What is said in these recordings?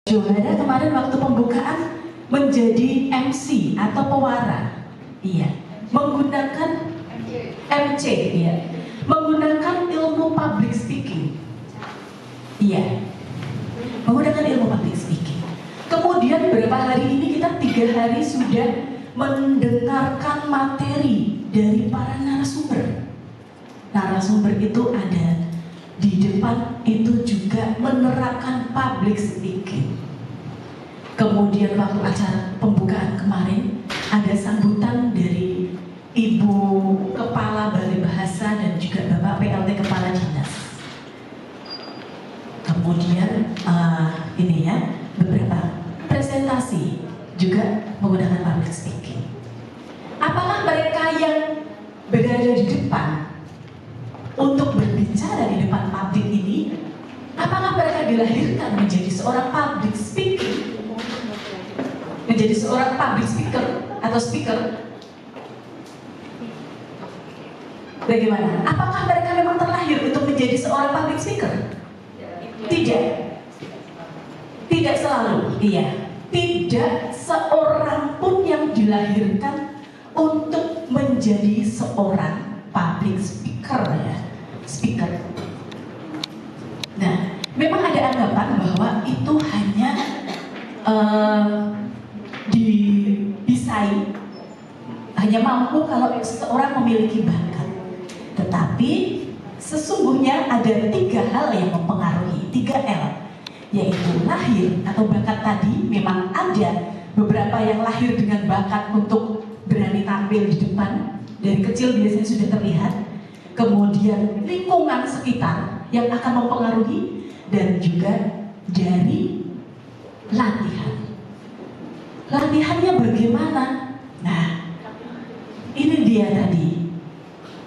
Juara kemarin waktu pembukaan menjadi MC atau pewara, iya, menggunakan MC, iya, menggunakan ilmu public speaking, iya, menggunakan ilmu public speaking. Kemudian beberapa hari ini kita 3 hari sudah mendengarkan materi dari para narasumber. Narasumber itu ada di depan, itu juga menerapkan public speaking. Kemudian waktu acara pembukaan kemarin ada sambutan dari Ibu Kepala Balai Bahasa dan juga Bapak PLT Kepala Dinas. Kemudian ini ya, beberapa presentasi juga menggunakan public speaking. Apakah mereka yang berada di depan untuk berbicara di depan publik ini, apakah mereka dilahirkan menjadi seorang public speaking, menjadi seorang public speaker atau speaker? Bagaimana? Apakah mereka memang terlahir untuk menjadi seorang public speaker? Tidak. Tidak selalu, iya. Tidak seorang pun yang dilahirkan untuk menjadi seorang public speaker, ya. Speaker. Nah, memang ada anggapan bahwa itu hanya dibisai, hanya mampu kalau seseorang memiliki bakat. Tetapi sesungguhnya ada 3 hal yang mempengaruhi, 3 L, yaitu lahir atau bakat tadi. Memang ada beberapa yang lahir dengan bakat untuk berani tampil di depan, dari kecil biasanya sudah terlihat. Kemudian lingkungan sekitar yang akan mempengaruhi, dan juga dari latihan. Latihannya bagaimana? Nah, ini dia tadi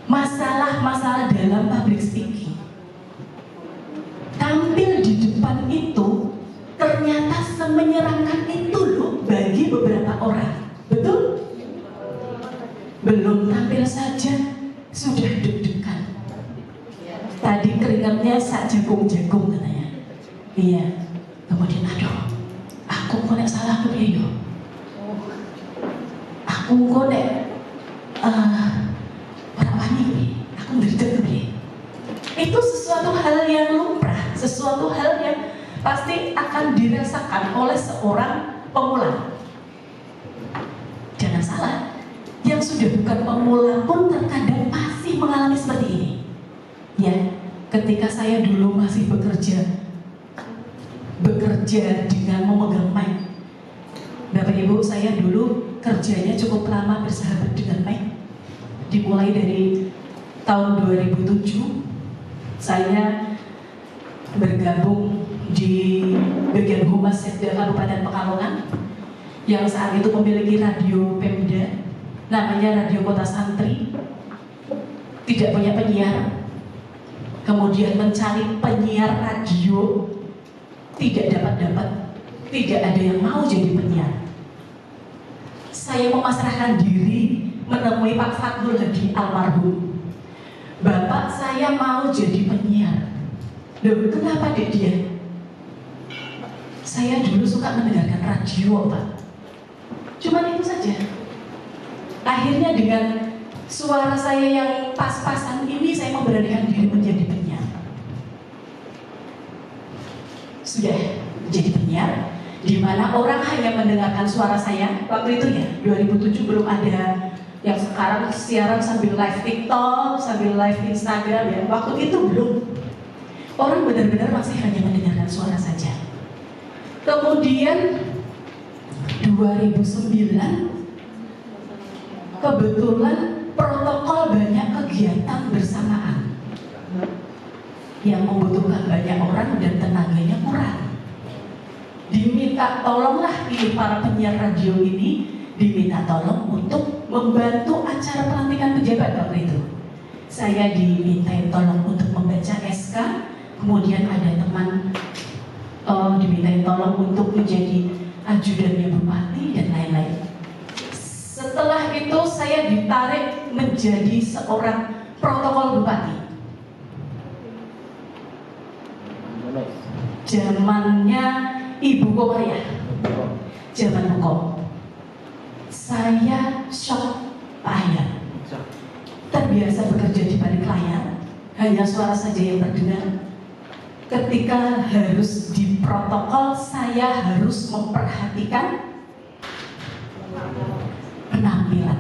masalah-masalah dalam public speaking. Tampil di depan itu ternyata semenyeramkan itu loh bagi beberapa orang. Betul? Belum tampil saja sudah deg-degan. Tadi keringatnya sak jagung-jagung katanya. Iya. Kemudian aduh, aku kok nek salah aku piye yo? Aku kok nek ora wani piye? Aku ndredeg piye? Itu sesuatu hal yang lumrah, sesuatu hal yang pasti akan dirasakan oleh seorang pemula. Jangan salah, yang sudah bukan pemula pun terkadang masih mengalami seperti ini. Ya, ketika saya dulu masih bekerja dengan memegang mic. Bapak Ibu, saya dulu kerjanya cukup lama bersahabat dengan mic. Dimulai dari tahun 2007, saya bergabung di bagian Humas Setda Kabupaten Pekalongan yang saat itu memiliki radio Pemda, namanya Radio Kota Santri. Tidak punya penyiar, kemudian mencari penyiar radio, tidak dapat, tidak ada yang mau jadi penyiar. Saya memasrahkan diri menemui Pak Fatul Hadi almarhum. Bapak, saya mau jadi penyiar. Loh, kenapa dek dia? Saya dulu suka mendengarkan radio, Pak. Cuman itu saja. Akhirnya dengan suara saya yang pas-pasan ini, saya memberanikan diri menjadi penyiar. Sudah jadi penyiar, di mana orang hanya mendengarkan suara saya. Waktu itu ya, 2007 belum ada yang sekarang siaran sambil live TikTok, sambil live Instagram ya. Waktu itu belum. Orang benar-benar masih hanya mendengarkan suara saja. Kemudian 2009 kebetulan protokol banyak kegiatan bersamaan yang membutuhkan banyak orang dan tenaganya kurang. Diminta tolonglah ini para penyiar radio ini, diminta tolong untuk membantu acara pelantikan pejabat waktu itu. Saya dimintain tolong untuk membaca SK, kemudian ada teman dimintain tolong untuk menjadi ajudannya bupati dan lain-lain. Setelah itu saya ditarik menjadi seorang protokol bupati. Zamannya Ibu Korea, zaman hukum. Saya shock, Pak Ayat. Terbiasa bekerja di balik layar, hanya suara saja yang terdengar. Ketika harus di protokol, saya harus memperhatikan penampilan.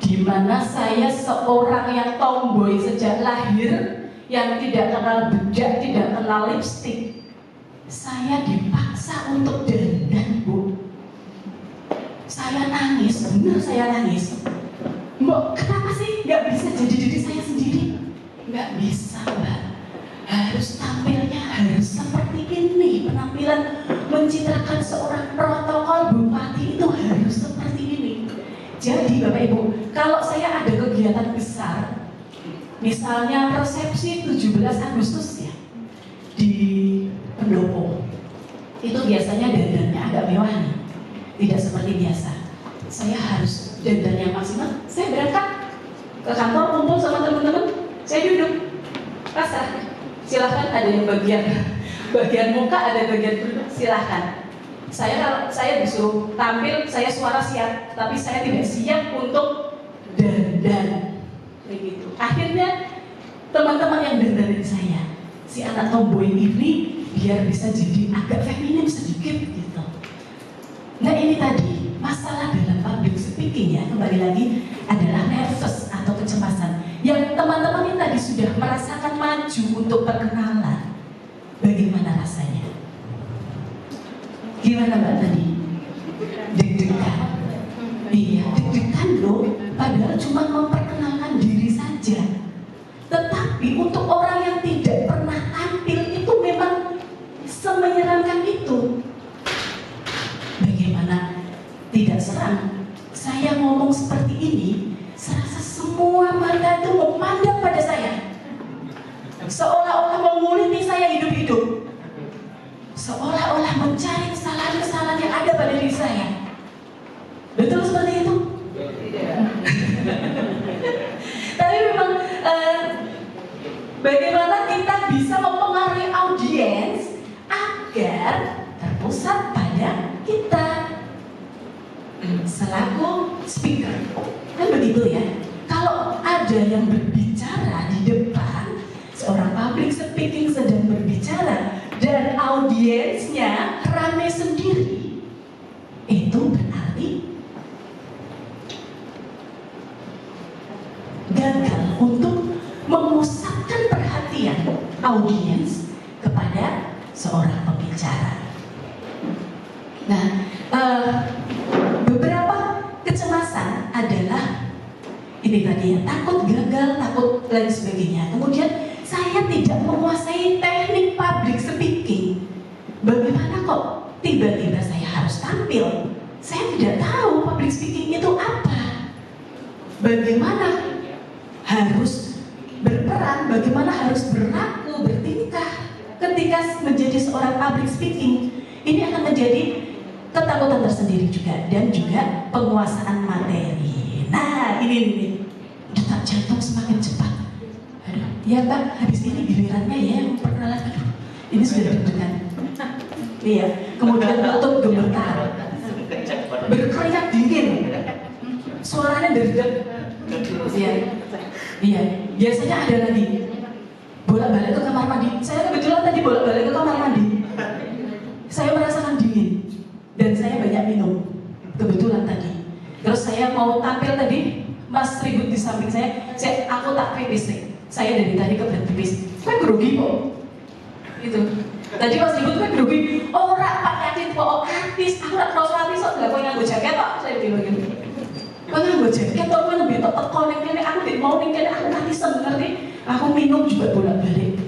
Di mana saya seorang yang tomboy sejak lahir, yang tidak kenal bedak, tidak kenal lipstik. Saya dipaksa untuk dandan, Bu. Saya nangis, benar saya nangis. Mbak, kenapa sih nggak bisa jadi diri saya sendiri? Nggak bisa, Mbak. Harus tampilnya harus seperti ini. Penampilan mencitrakan seorang protokol bupati itu harus seperti ini. Jadi Bapak Ibu, kalau saya ada kegiatan besar, misalnya resepsi 17 Agustus ya, di Pendopo, itu biasanya dandannya agak mewah nih, tidak seperti biasa. Saya harus dandan yang maksimal. Saya berangkat ke kantor, kumpul sama teman-teman, saya duduk, pasrah. Silahkan, ada yang bagian muka, ada bagian duduk, silahkan. Saya disuruh tampil, saya suara siap, tapi saya tidak siap untuk dandan. Kayak gitu. Akhirnya teman-teman yang dandanin saya, si anak tomboy ini biar bisa jadi agak feminim sedikit gitu. Nah ini tadi masalah dalam public speaking ya, kembali lagi adalah nervous atau kecemasan yang teman-teman ini tadi sudah merasakan maju untuk perkenalan. Bagaimana rasanya? Gimana Mbak tadi? Deg-degan. Iya, deg-degan loh. Padahal cuma memperkenalkan diri saja. Tetapi untuk orang yang tidak pernah tampil itu memang semenyeramkan itu. Bagaimana tidak seram? Saya ngomong seperti ini, serasa semua mata itu memandang pada saya. Seolah-olah menguliti saya hidup-hidup. Seolah-olah mencari kesalahan-kesalahan yang ada pada diri saya. Betul seperti itu? Tapi memang bagaimana kita bisa mempengaruhi audiens agar terpusat pada kita selaku speaker. Kan begitu ya. Kalau ada yang berbicara di depan, seorang public speaking sedang berbicara dan audiensnya rame sendiri, itu berarti gagal untuk memusatkan perhatian audiens kepada seorang pembicara. Nah, beberapa kecemasan adalah ini tadi ya, takut gagal, takut lain sebagainya. Kemudian saya tidak menguasai teknik public speaking. Bagaimana kok tiba-tiba saya harus tampil? Saya tidak tahu public speaking itu apa. Bagaimana harus berperan, bagaimana harus berlaku, bertingkah ketika menjadi seorang public speaking. Ini akan menjadi ketakutan tersendiri juga, dan juga penguasaan materi. Nah ini detak jantung semakin cepat. Aduh, ya Mbak, habis ini gilirannya ya yang perkenalan. Aduh, ini sudah deg-degan. Iya, kemudian tutup gemetar, berkeringat dingin, suaranya deg-deg. Iya, iya. Biasanya ada lagi bolak-balik ke kamar mandi. Saya kebetulan tadi bolak-balik ke kamar mandi. Saya merasakan dingin dan saya banyak minum. Kebetulan tadi. Terus saya mau tampil tadi, Mas ribut di samping saya aku tak pipis. Saya dari tadi kebelet pipis. Kan grogi kok. Gitu. Tadi Mas ribut kan grogi. Ora Pak yakin kok artis. Aku tak tahu artis kok enggak nganggo jaket kok. Saya bilang gitu. Kok nganggo jaket kok lebih teko ning kene aku nek mau ning kene aku nanti ngerti. Aku minum juga bolak-balik.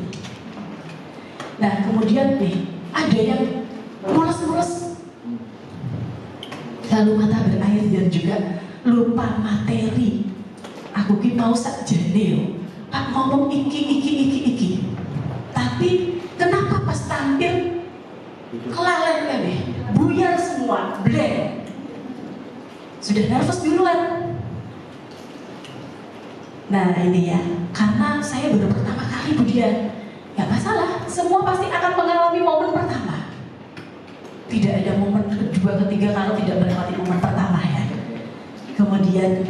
Nah, kemudian nih ada yang mules-mules, lalu mata berair dan juga lupa materi. Aku ki mau sakjane yo. Pak ngomong iki. Tapi kenapa pas tampil kelalen kabeh, buyar semua, blank. Sudah nervous duluan. Nah ini ya, karena saya baru pertama kali Budian. Gak masalah, semua pasti akan mengalami momen pertama. tidak ada momen kedua, ketiga kalau tidak melewati momen pertama ya. Kemudian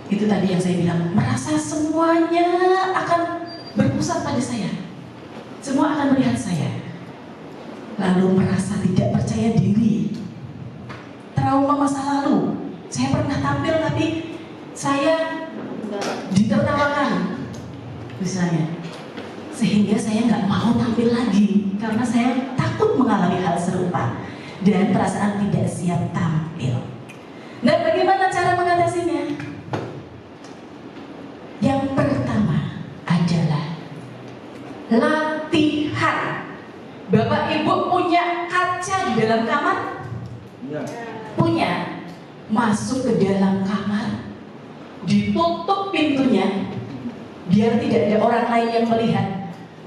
itu tadi yang saya bilang, merasa semuanya akan berpusat pada saya, semua akan melihat saya, lalu merasa tidak percaya diri, trauma masa lalu. Saya pernah tampil tapi saya ditertawakan misalnya, sehingga saya nggak mau tampil lagi karena saya takut mengalami hal serupa dan perasaan tidak siap tampil. Dan bagaimana cara mengatasinya? Yang pertama adalah latihan. Bapak Ibu punya kaca di dalam kamar? Ya. Punya. Masuk ke dalam kamar, ditutup pintunya biar tidak ada orang lain yang melihat,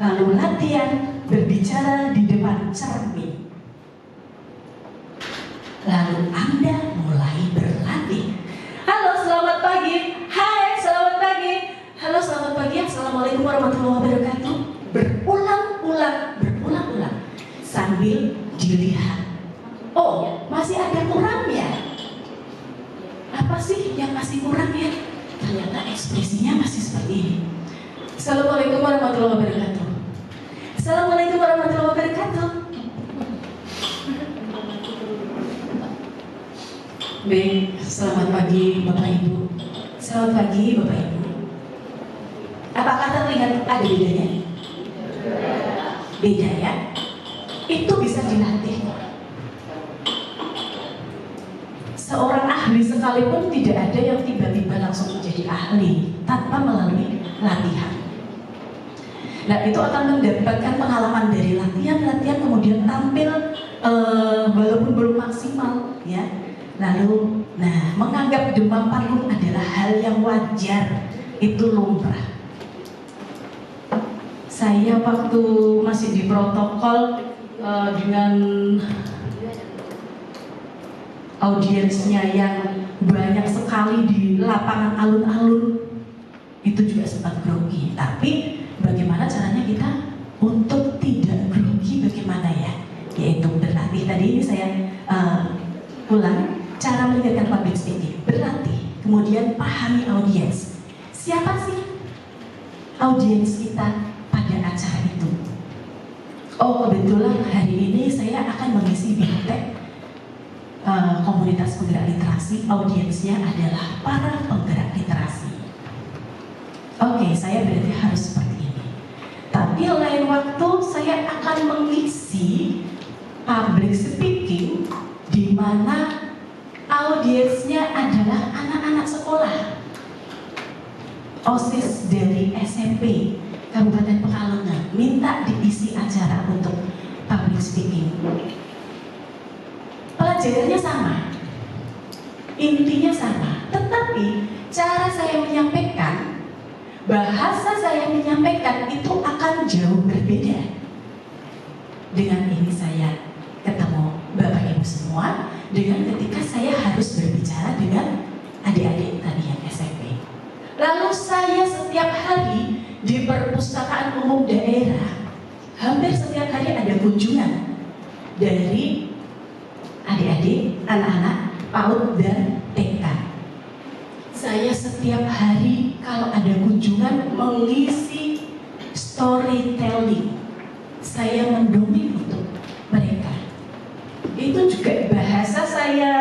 lalu latihan berbicara di depan cermin. Lalu Anda mulai berlatih. Halo, selamat pagi. Hai, selamat pagi. Halo, selamat pagi. Assalamualaikum warahmatullahi wabarakatuh. Berulang-ulang sambil dilihat. Oh, masih ada kurangnya. Apa sih yang masih kurang ya? Ternyata ekspresinya masih seperti ini. Assalamualaikum warahmatullahi wabarakatuh. Assalamualaikum warahmatullahi wabarakatuh. Baik, selamat pagi Bapak Ibu. Selamat pagi Bapak Ibu. Apakah terlihat ada bedanya? Beda ya? Itu bisa dilatih. Seorang ahli sekalipun tidak ada yang tiba-tiba langsung menjadi ahli tanpa melalui latihan. Nah, itu akan mendapatkan pengalaman dari latihan kemudian tampil walaupun belum maksimal ya. Lalu, menganggap demam panggung adalah hal yang wajar, itu lumrah. Saya waktu masih di protokol dengan audiensnya yang banyak sekali di lapangan alun-alun, itu juga sempat grogi. Tapi bagaimana caranya kita untuk tidak grogi, bagaimana ya? Yaitu berlatih. Tadi ini saya ulang, cara meningkatkan public speaking, berlatih, kemudian pahami audiens. Siapa sih audiens kita pada acara itu? Oh, kebetulan hari ini saya akan mengisi BIMTEK, komunitas penggerak literasi. Audiensnya adalah para penggerak literasi. Oke, saya berarti harus seperti ini. Tapi lain waktu saya akan mengisi public speaking di mana audiensnya adalah anak-anak sekolah, OSIS dari SMP Kabupaten Pekalongan, minta diisi acara untuk public speaking. Pelajarannya sama, intinya sama, tetapi cara saya menyampaikan, bahasa saya menyampaikan itu akan jauh berbeda. Dengan ini saya ketemu Bapak Ibu semua, dengan ketika saya harus berbicara dengan adik-adik tadi yang SMP. Lalu saya setiap hari di perpustakaan umum daerah, hampir setiap hari ada kunjungan dari adik-adik, anak-anak PAUD dan TK. Saya setiap hari kalau ada kunjungan mengisi storytelling. Saya mendongeng untuk mereka. Itu juga bahasa saya,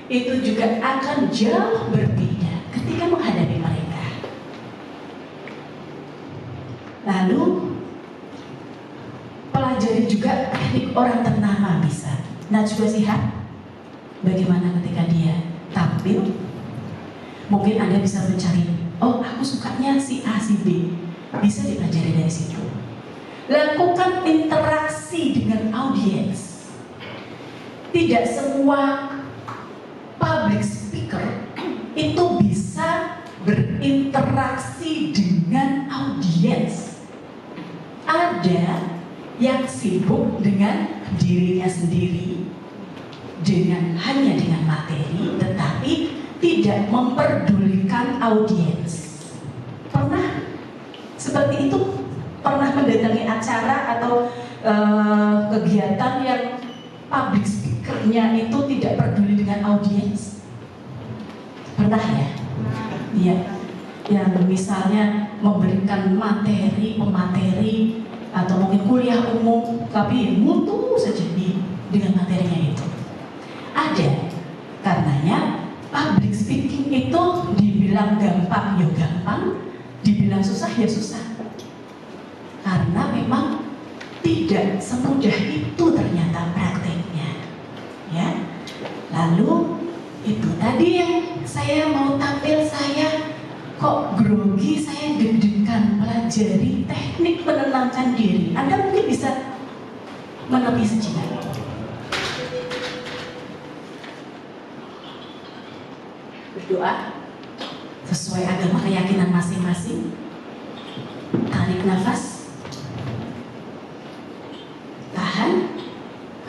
itu juga akan jauh berbeda ketika menghadapi mereka. Lalu pelajari juga teknik orang ternama bisa. Najwa Shihab, bagaimana ketika dia tampil? Mungkin Anda bisa mencari, oh aku sukanya si A, si B. Bisa dipelajari dari situ. Lakukan interaksi dengan audiens. Tidak semua public speaker itu bisa berinteraksi dengan audiens. Ada yang sibuk dengan dirinya sendiri, hanya dengan materi, tetapi tidak memperdulikan audiens. Pernah seperti itu? Pernah mendatangi acara atau kegiatan yang public speakernya itu tidak peduli dengan audiens? Pernah ya? Iya. Yang misalnya memberikan pemateri atau mungkin kuliah umum, tapi mutu saja dengan materinya itu. Ada. Karenanya public speaking itu dibilang gampang ya gampang, dibilang susah ya susah. Karena memang tidak semudah itu ternyata prakteknya, ya. Lalu itu tadi yang saya mau tampil, saya kok grogi, saya deg-degan pelajari teknik menenangkan diri. Anda mungkin bisa menepi sejenak. Berdoa sesuai agama keyakinan masing-masing. Tarik nafas, tahan,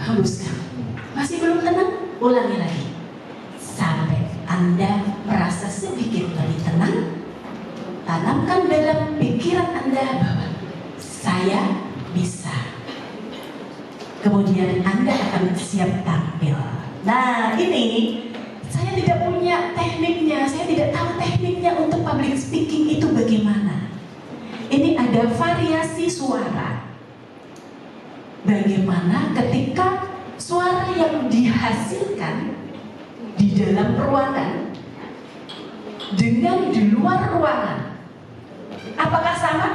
hembuskan. Masih belum tenang? Ulangi lagi sampai Anda merasa sedikit lebih tenang. Tanamkan dalam pikiran Anda bahwa saya bisa. Kemudian Anda akan siap tampil. Nah, ini saya tidak punya tekniknya, saya tidak tahu tekniknya untuk public speaking itu bagaimana. Ini ada variasi suara. Bagaimana ketika suara yang dihasilkan di dalam ruangan dengan di luar ruangan, apakah sama?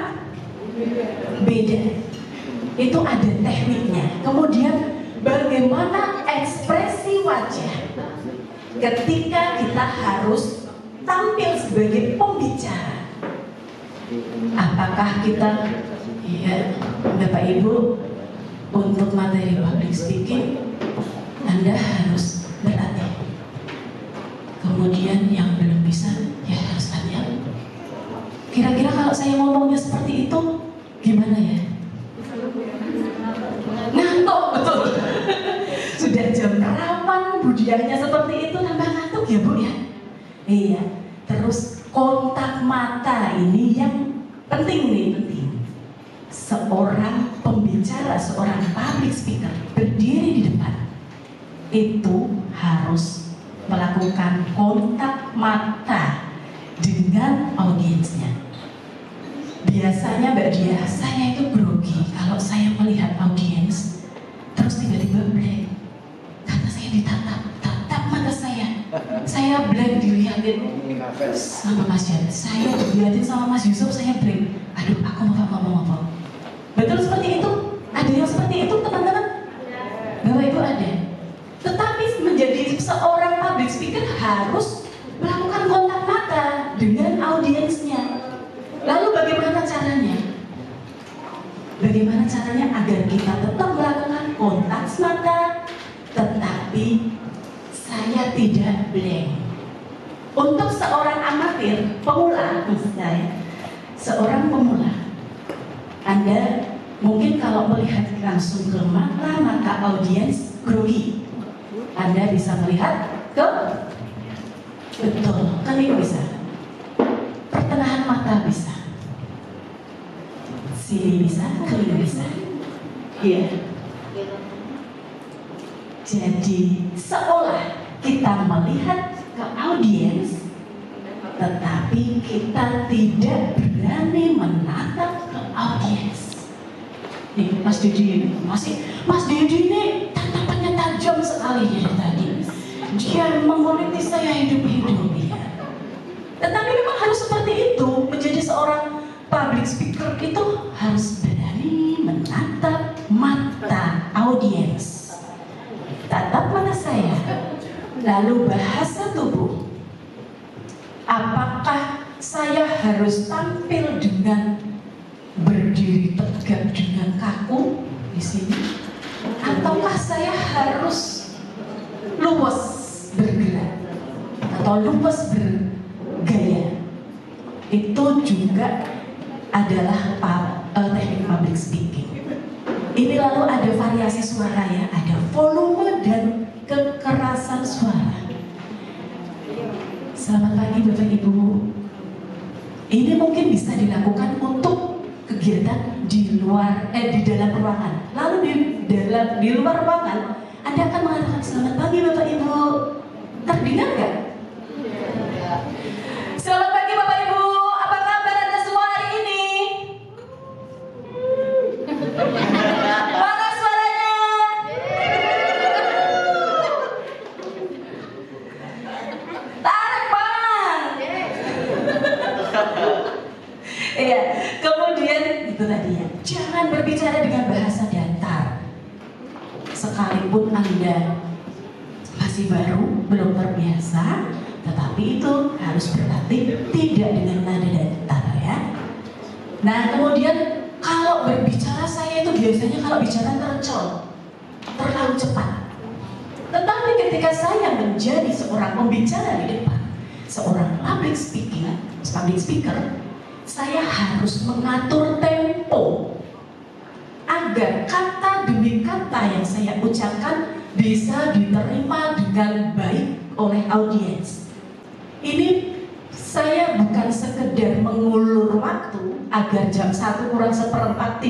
Beda. Itu ada tekniknya. Kemudian bagaimana ekspresi wajah ketika kita harus tampil sebagai pembicara. Apakah kita, ya Bapak Ibu, untuk materi public speaking Anda harus berlatih. Kemudian yang belum bisa, ya harus latihan. Kira-kira kalau saya ngomongnya seperti itu, gimana ya? Ngantuk, betul. Sudah jam rawan, budianya seperti itu, tambah ngantuk ya Bu ya? Iya. Terus kontak mata ini yang penting nih, penting. Seorang pembicara, seorang public speaker berdiri di depan itu harus melakukan kontak mata dengan audiensnya. Biasanya Mbak Dia, saya itu grogi kalau saya melihat audiens terus tiba-tiba blank karena saya tatap mata saya blank dilihatin sama Mas Jan, saya dilihatin sama Mas Yusuf, saya blank. Aduh, aku mau ngomong apa? Betul seperti itu? Ada yang seperti itu teman-teman? Bapak Ibu ada. Tetapi menjadi seorang public speaker harus melakukan kontak mata dengan audiensnya. Lalu bagaimana caranya? Bagaimana caranya agar kita tetap melakukan kontak mata, tetapi saya tidak blank. Untuk seorang amatir, pemula, misalnya, seorang pemula, Anda mungkin kalau melihat langsung ke mata audiens grogi. Anda bisa melihat ke betul, kening bisa, pertengahan mata bisa, sini bisa, kening bisa. Iya. Jadi seolah kita melihat ke audiens, tetapi kita tidak berani menatap ke audiens. Nih Mas Didi, Mas Didi ini tatapannya tajam sekali dari tadi. Dia menguliti saya hidup-hidup ya. Tetapi memang harus seperti itu. Menjadi seorang public speaker itu harus berani menatap mata audiens. Tatap mata saya, lalu bahasa tubuh. Apakah saya harus tampil dengan berdiri tegak dengan kaku di sini, ataukah saya harus luwes bergerak atau luwes bergaya? Itu juga adalah teknik public speaking. Ini lalu ada variasi suara ya, ada volume dan kekerasan suara. Selamat pagi Bapak Ibu. Ini mungkin bisa dilakukan untuk kegiatan di dalam ruangan. Lalu di luar ruangan Anda akan mengatakan selamat pagi Bapak Ibu. Terdengar nggak? Selamat pagi Bapak Ibu. Apa kabar Anda semua hari ini? Mana suaranya? Tarik Bang. Iya. Kemudian itu tadi ya. Jangan berbicara dengan bahasa datar. Sekalipun Anda masih baru, belum terbiasa, tetapi itu harus berlatih tidak dengan nada datar ya. Nah kemudian kalau berbicara saya itu biasanya kalau bicara terlalu cepat. Tetapi ketika saya menjadi seorang pembicara di depan, seorang public speaker, saya harus mengatur tempo agar kata demi kata yang saya ucapkan bisa diterima dengan baik oleh audiens. Ini saya bukan sekedar mengulur waktu agar jam 1 kurang seperempat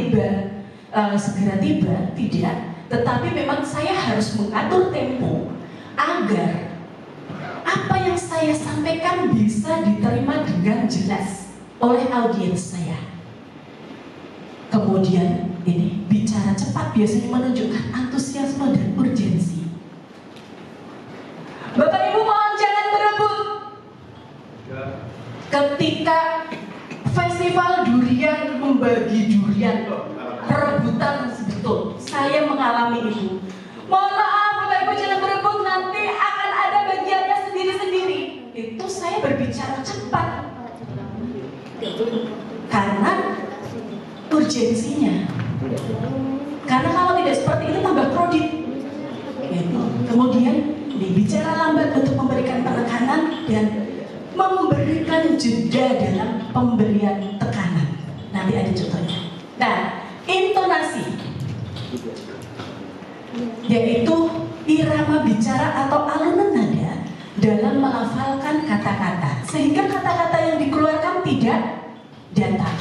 segera tiba, tidak. Tetapi memang saya harus mengatur tempo agar apa yang saya sampaikan bisa diterima dengan jelas oleh audiens saya. Kemudian ini bicara cepat biasanya menunjukkan antusiasme dan urgensi. Bapak Ibu mohon jangan berebut. Ketika festival durian membagi durian, rebutan betul. Saya mengalami itu. Mohon maaf Bapak Ibu jangan berebut, nanti akan ada bagiannya sendiri-sendiri. Itu saya berbicara cepat. Karena urgensinya. Karena kalau tidak seperti itu tambah kredit. Gitu. Kemudian dibicara lambat untuk memberikan penekanan dan memberikan jeda dalam pemberian tekanan. Nanti ada contohnya. Nah, intonasi yaitu irama bicara atau alunan nada dalam melafalkan kata-kata sehingga kata-kata yang dikeluarkan tidak datar.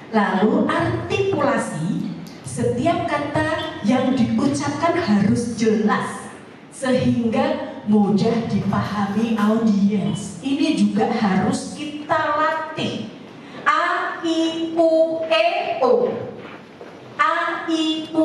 Lalu artikulasi, setiap kata yang diucapkan harus jelas sehingga mudah dipahami audiens. Ini juga harus kita latih. A, I, U, E, O. A, I, U